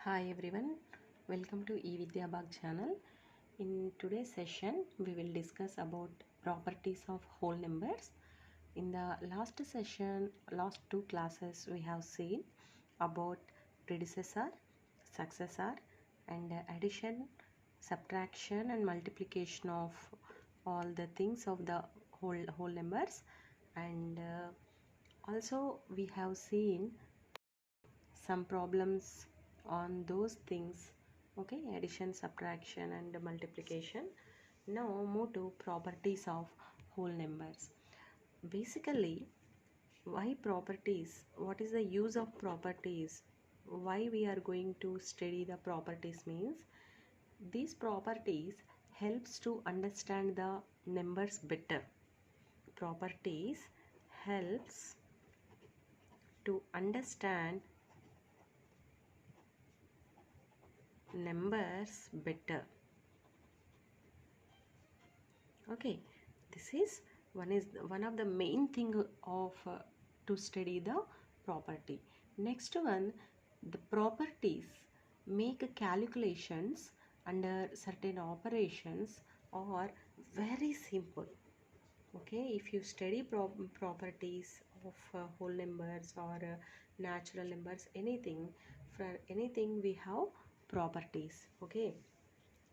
Hi everyone, welcome to eVidyabag channel. In today's session, we will discuss about properties of whole numbers. In the last session, last two classes, we have seen about predecessor, successor, and addition, subtraction, and multiplication of all the things of the whole numbers. And also, we have seen some problems on those things. Okay, addition, subtraction, and multiplication. Now move to properties of whole numbers. Basically, why properties? What is the use of properties? Why we are going to study the properties means these properties helps to understand the numbers better. Properties helps to understand numbers better. Okay, this is one of the main thing of to study the property. Next one, the properties make calculations under certain operations are very simple. Okay, if you study properties of whole numbers or natural numbers, anything, for anything we have properties. Okay,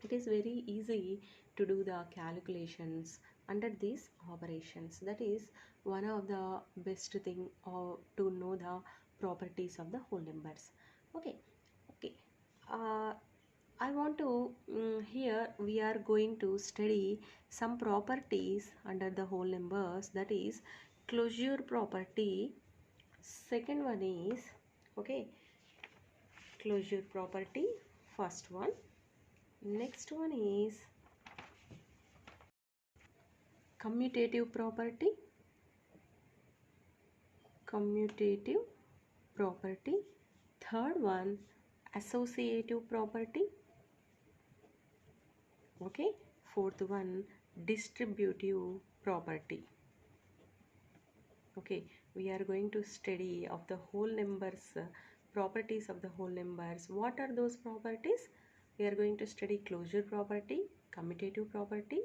it is very easy to do the calculations under these operations. That is one of the best thing to know the properties of the whole numbers. Okay. uh, I want to here we are going to study some properties under the whole numbers, that is closure property. Second one is, okay, closure property, first one. Next one is commutative property. Commutative property. Third one, associative property. Okay. Fourth one, distributive property. Okay, we are going to study of the whole numbers, properties of the whole numbers. What are those properties? We are going to study closure property, commutative property,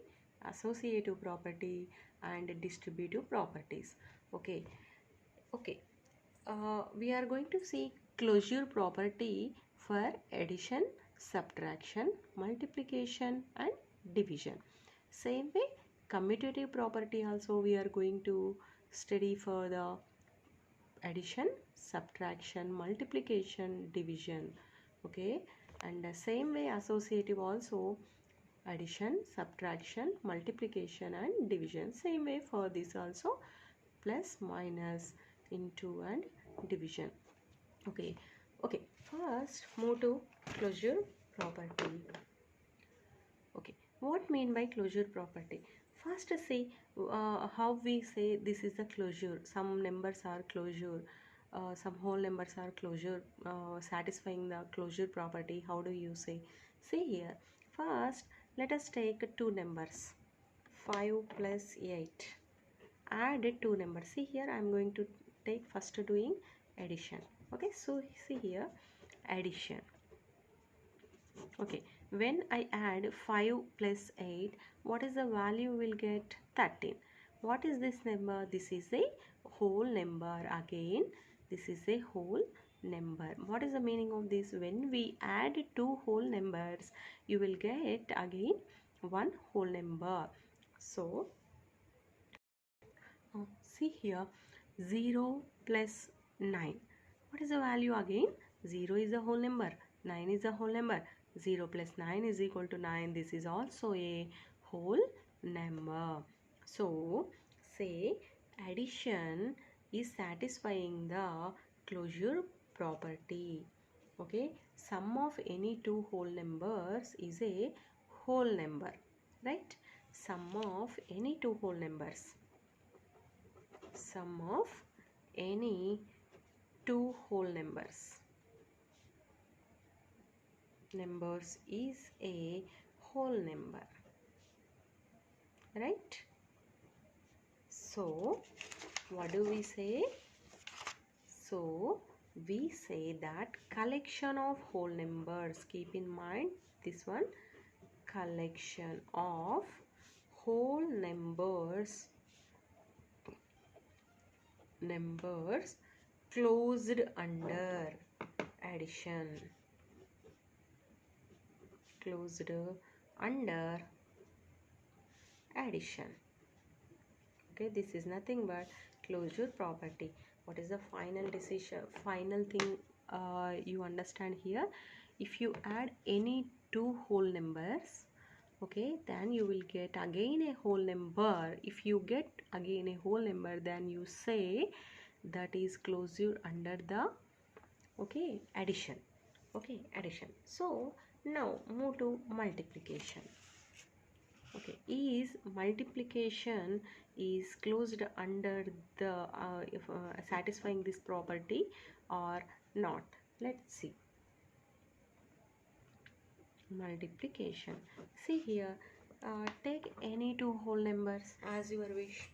associative property, and distributive properties. Okay. We are going to see closure property for addition, subtraction, multiplication, and division. Same way, commutative property also we are going to study for the addition, subtraction, multiplication, division. Okay, and the same way associative also addition, subtraction, multiplication, and division. Same way for this also, plus, minus, into, and division. Okay, first move to closure property. Okay, what mean by closure property? First see how we say this is the closure. Some numbers are closure, some whole numbers are closure, satisfying the closure property. How do you say? See here, first let us take two numbers, 5 plus 8. Add two numbers. See here, I am going to take first doing addition. Okay, so see here, addition. Okay, when I add 5 plus 8, what is the value will get? 13. What is this number? This is a whole number. Again, this is a whole number. What is the meaning of this? When we add two whole numbers, you will get again one whole number. So see here, 0 plus 9. What is the value again? 0 is a whole number, 9 is a whole number. 0 plus 9 is equal to 9. This is also a whole number. So, say addition is satisfying the closure property. Okay, sum of any two whole numbers is a whole number, right? Sum of any two whole numbers. Sum of any two whole numbers is a whole number, right? So what do we say? So we say that collection of whole numbers, keep in mind this one, collection of whole numbers closed under addition, closed under addition. Okay, this is nothing but closure property. What is the final decision, final thing you understand here? If you add any two whole numbers, okay, then you will get again a whole number. If you get again a whole number, then you say that is closure under the, okay, addition. Okay, addition. So now move to multiplication. Okay, is multiplication is closed under the satisfying this property or not? Let's see. Multiplication, see here, take any two whole numbers as your wish,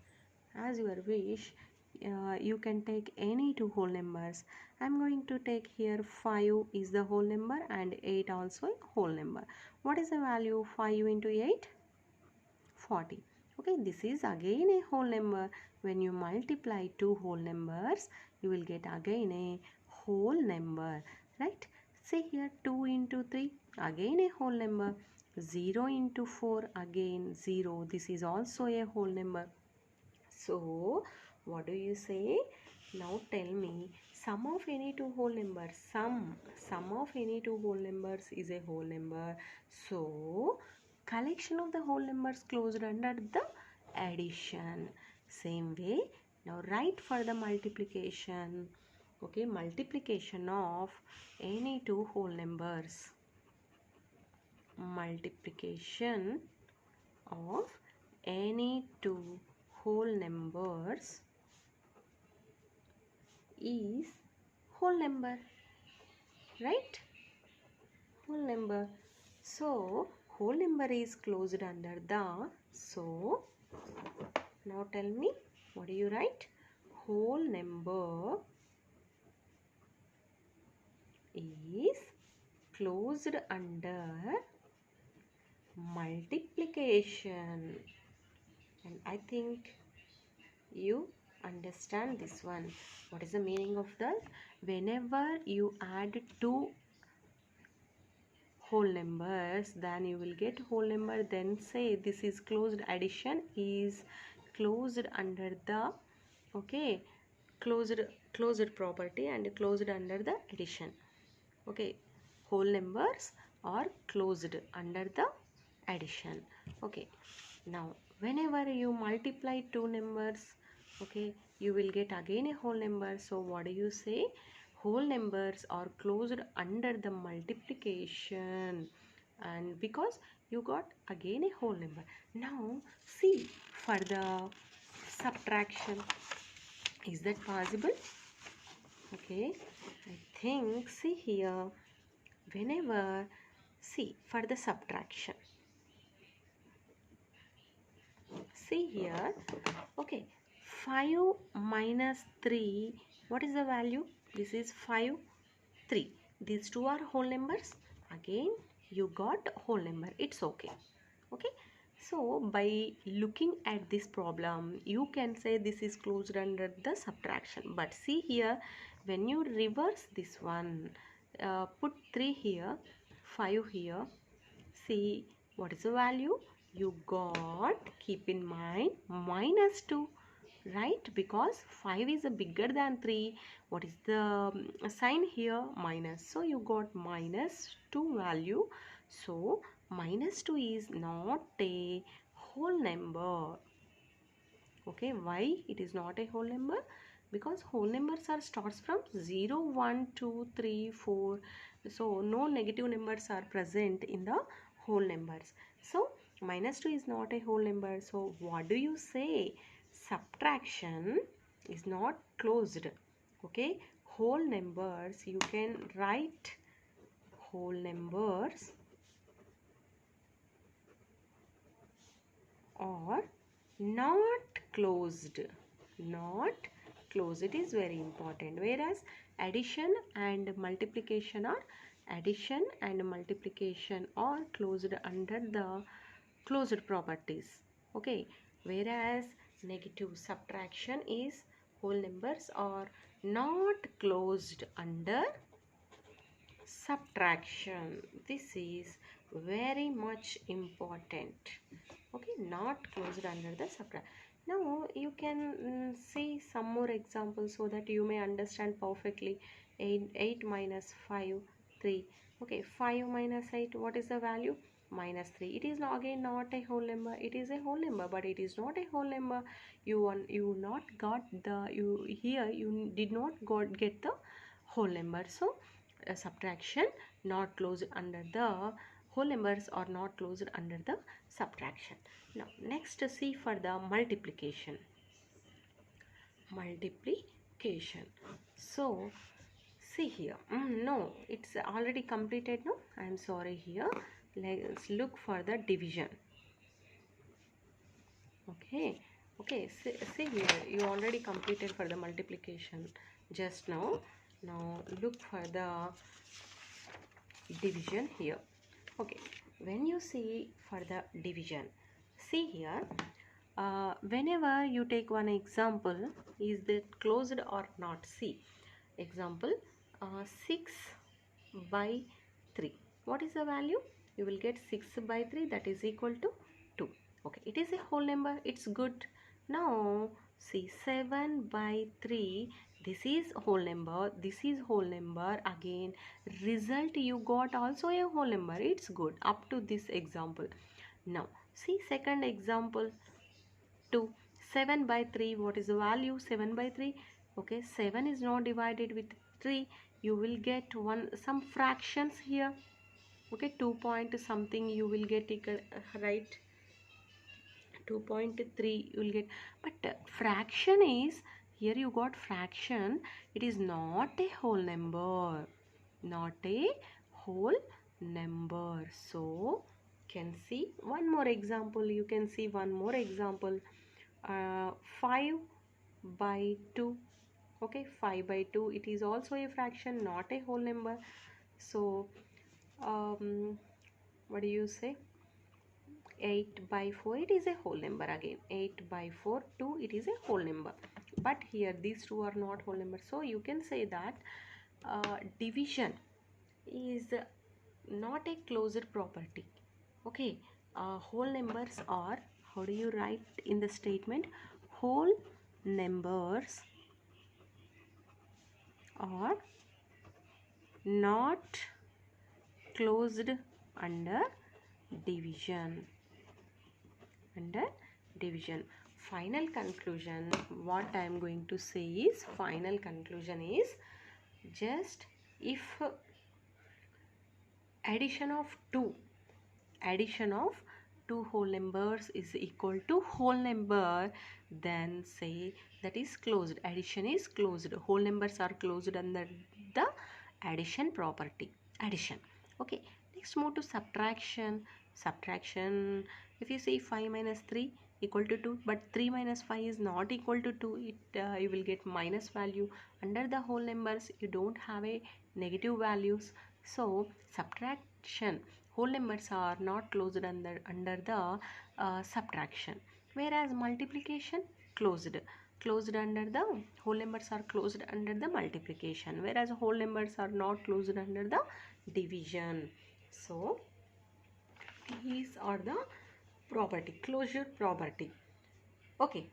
as your wish. You can take any two whole numbers. I'm going to take here 5 is the whole number and 8 also a whole number. What is the value? 5 into 8, 40. Okay, this is again a whole number. When you multiply two whole numbers, you will get again a whole number, right? See here, 2 into 3, again a whole number. 0 into 4, again 0. This is also a whole number. So what do you say? Now tell me, sum of any two whole numbers. Sum of any two whole numbers is a whole number. So collection of the whole numbers closed under the addition. Same way, now write for the multiplication. Okay, multiplication of any two whole numbers. Multiplication of any two whole numbers is whole number, right? Whole number. So whole number is closed under the, so now tell me, what do you write? Whole number is closed under multiplication. And I think you understand this one. What is the meaning of that? Whenever you add two whole numbers, then you will get whole number, then say this is closed, addition is closed under the, okay, closed property and closed under the addition. Okay, whole numbers are closed under the addition. Okay, now whenever you multiply two numbers, okay, you will get again a whole number. So what do you say? Whole numbers are closed under the multiplication, and because you got again a whole number. Now see for the subtraction, is that possible? Okay, I think, see here, whenever, see for the subtraction, see here, okay, 5 minus 3, what is the value? This is 5, 3. These two are whole numbers. Again you got whole number, it's okay. Okay, so by looking at this problem, you can say this is closed under the subtraction. But see here, when you reverse this one, put 3 here, 5 here, see what is the value you got? Keep in mind minus 2, right? Because 5 is bigger than 3. What is the sign here? Minus. So you got minus 2 value. So minus 2 is not a whole number. Okay, why it is not a whole number? Because whole numbers are starts from 0, 1, 2, 3, 4. So no negative numbers are present in the whole numbers. So minus 2 is not a whole number. So what do you say? Subtraction is not closed. Okay, whole numbers, you can write whole numbers or not closed. Not closed, it is very important. Whereas addition and multiplication are closed under the closed properties. Okay, whereas negative subtraction is whole numbers are not closed under subtraction. This is very much important. Okay, not closed under the subtract. Now you can see some more examples so that you may understand perfectly. 8 minus 5, 3. Okay, 5 minus 8, what is the value? Minus 3. It is again not a whole number. It is a whole number, but it is not a whole number. You not got the, you did not get the whole number. So subtraction not closed under the whole numbers are not closed under the subtraction. Now next see for the multiplication. So see here, no, it's already completed. No, I am sorry. Here let's look for the division. Okay, see here, you already completed for the multiplication just now. Now look for the division here. Okay, when you see for the division, see here, whenever you take one example, is that closed or not? See example, 6 by 3, what is the value? You will get 6 by 3, that is equal to 2. Okay, it is a whole number, it's good. Now see 7 by 3, this is whole number, this is whole number, again result you got also a whole number, it's good up to this example. Now see second example, 2. 7 by 3, what is the value? 7 by 3. Okay, 7 is not divided with 3. You will get some fractions here. Okay, 2 point something you will get right. 2.3 you will get, but fraction is, here you got fraction, it is not a whole number, so can see one more example. You can see one more example, 5 by 2. Okay, 5 by 2, it is also a fraction, not a whole number. So what do you say? 8 by 4, it is a whole number. Again 8 by 4, 2, it is a whole number, but here these two are not whole numbers. So you can say that division is not a closed property. Okay, whole numbers are, how do you write in the statement? Whole numbers are not closed under division. Final conclusion, what I am going to say is, final conclusion is, just if addition of two whole numbers is equal to whole number, then say that is closed. Addition is closed. Whole numbers are closed under the addition property. Addition. Okay, next move to subtraction. If you say 5 minus 3 equal to 2, but 3 minus 5 is not equal to 2, you will get minus value. Under the whole numbers you don't have a negative values, so subtraction, whole numbers are not closed under the subtraction, whereas multiplication closed under the whole numbers are closed under the multiplication, whereas whole numbers are not closed under the division. So these are the closure property. Okay.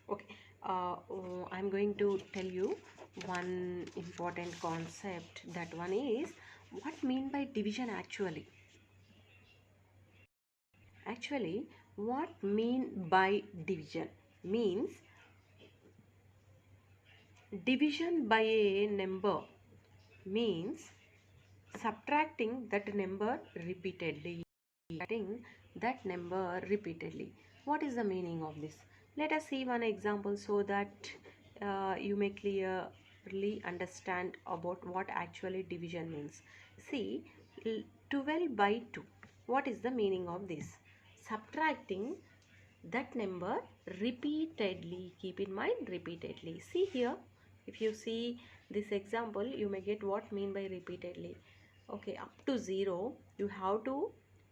Okay, I'm going to tell you one important concept. That one is, what mean by division actually? Actually, what mean by division means division by a number means subtracting that number repeatedly. What is the meaning of this? Let us see one example so that you may clearly understand about what actually division means. See, 12 by 2. What is the meaning of this? Subtracting that number repeatedly. Keep in mind, repeatedly. See here, If you see this example, you may get what mean by repeatedly. Okay, up to 0 you have to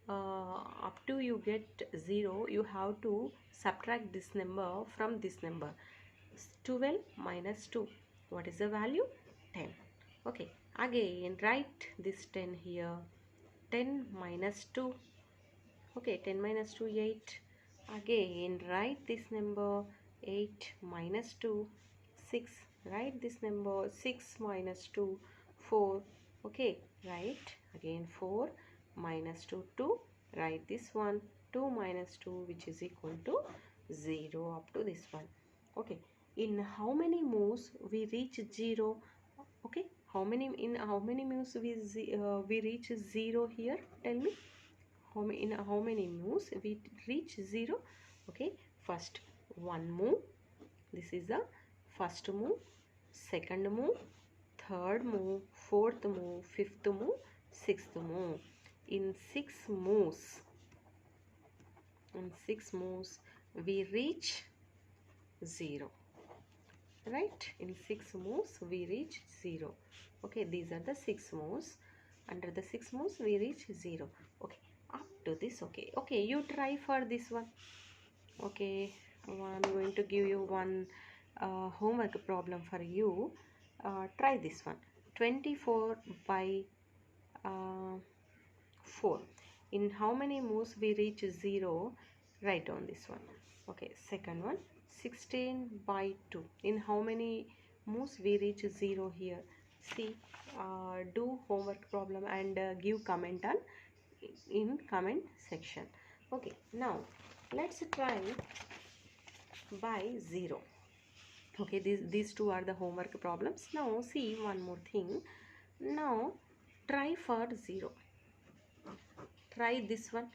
up to you get 0 you have to subtract this number from this number. 12 minus 2, what is the value? 10. Okay, again write this 10 here. 10 minus 2, okay, 10 minus 2, 8. Again write this number. 8 minus 2, 6. Write this number. 6 minus 2, 4. Okay, write again 4 minus 2, 2. Write this one. 2 minus 2, which is equal to 0 up to this one. Okay, in how many moves we reach 0? Okay, how many moves we reach 0 here? Tell me. In how many moves we reach 0? Okay, first one move, this is the first move, second move, third move, fourth move, fifth move, sixth move. In 6 moves we reach 0, right? In 6 moves we reach 0. Okay, these are the 6 moves. Under the 6 moves we reach 0. Okay, up to this. Okay, you try for this one. Okay, I'm going to give you one homework problem for you. Try this one. 24 by 4. In how many moves we reach 0? Write down this one. Okay, second one. 16 by 2. In how many moves we reach 0 here? See, do homework problem and give comment on in comment section. Okay, now let's try by 0. Okay, these two are the homework problems. Now see one more thing. Now try for 0. Try this one.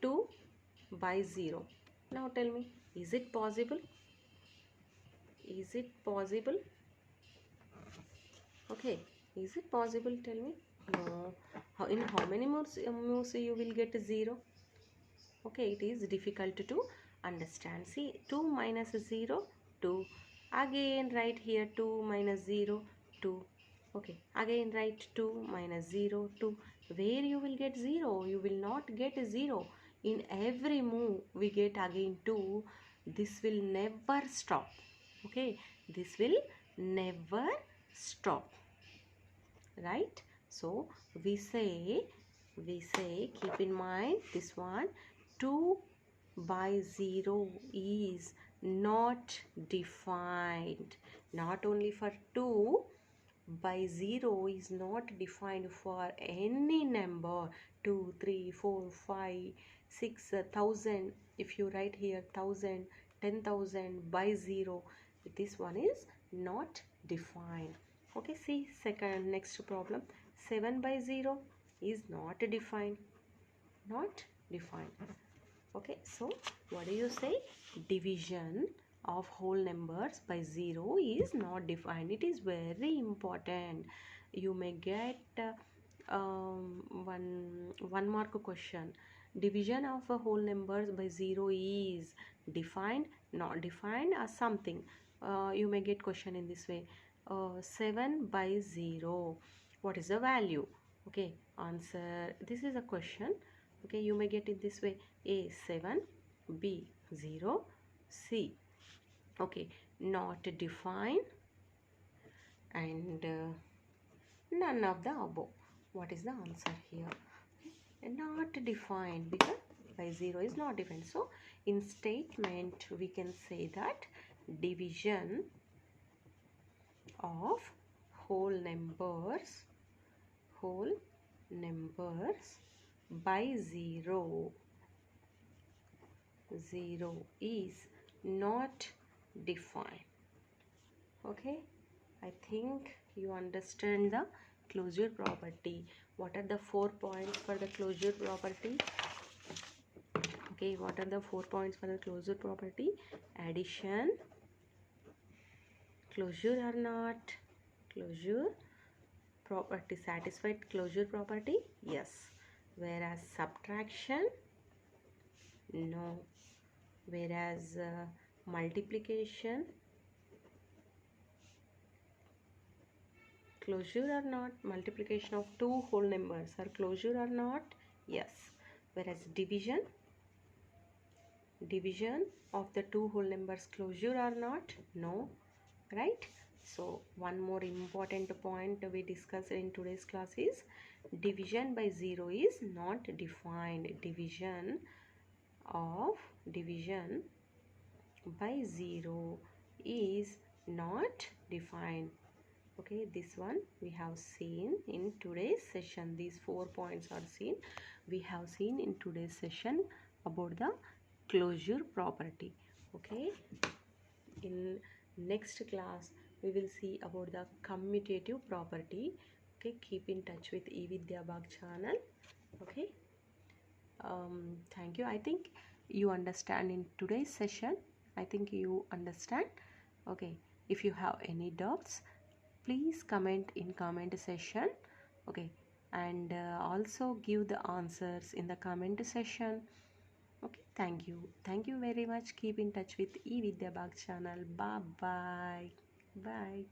2 by 0. Now tell me, is it possible? Is it possible? Okay, is it possible? Tell me. No. In how many moves you will get 0? Okay, it is difficult to understand. See, 2 minus 0, 2. Again write here 2 minus 0, 2. Okay, again write 2 minus 0, 2. Where you will get 0? You will not get 0. In every move we get again 2. This will never stop. Okay, this will never stop. Right? So we say keep in mind this one. 2 by 0 is not defined. Not only for 2 by 0 is not defined for any number. 2, 3, 4, 5, 6, 1000. If you write here 1000, 10,000 by 0, this one is not defined. Okay, see next problem. 7 by 0 is not defined. Not defined. Okay, so what do you say? Division of whole numbers by 0 is not defined. It is very important. You may get one mark question. Division of a whole numbers by 0 is defined, not defined, or something. You may get question in this way. 7 by 0, what is the value? Okay, answer. This is a question. Okay, you may get it this way. A 7, B 0, C. Okay, not defined and none of the above. What is the answer here? Not defined, because by 0 is not defined. So in statement we can say that division of whole numbers by 0 is not defined. Okay, I think you understand the closure property. What are the 4 points for the closure property? Okay, what are the 4 points for the closure property? Addition, closure or not, closure property, satisfied closure property, yes. Whereas subtraction, no. Whereas multiplication, closure or not? Multiplication of two whole numbers are closure or not? Yes. Whereas division of the two whole numbers closure or not? No. Right? So one more important point we discussed in today's class is division by 0 is not defined. Division by 0 is not defined. Okay, this one we have seen in today's session. These 4 points are seen. We have seen in today's session about the closure property. Okay, in next class we will see about the commutative property. Okay, keep in touch with eVidya Bag channel. Okay, thank you. I think you understand in today's session. I think you understand. Okay, if you have any doubts, please comment in comment section. Okay, and also give the answers in the comment section. Okay, thank you very much. Keep in touch with eVidya Bag channel. Bye bye.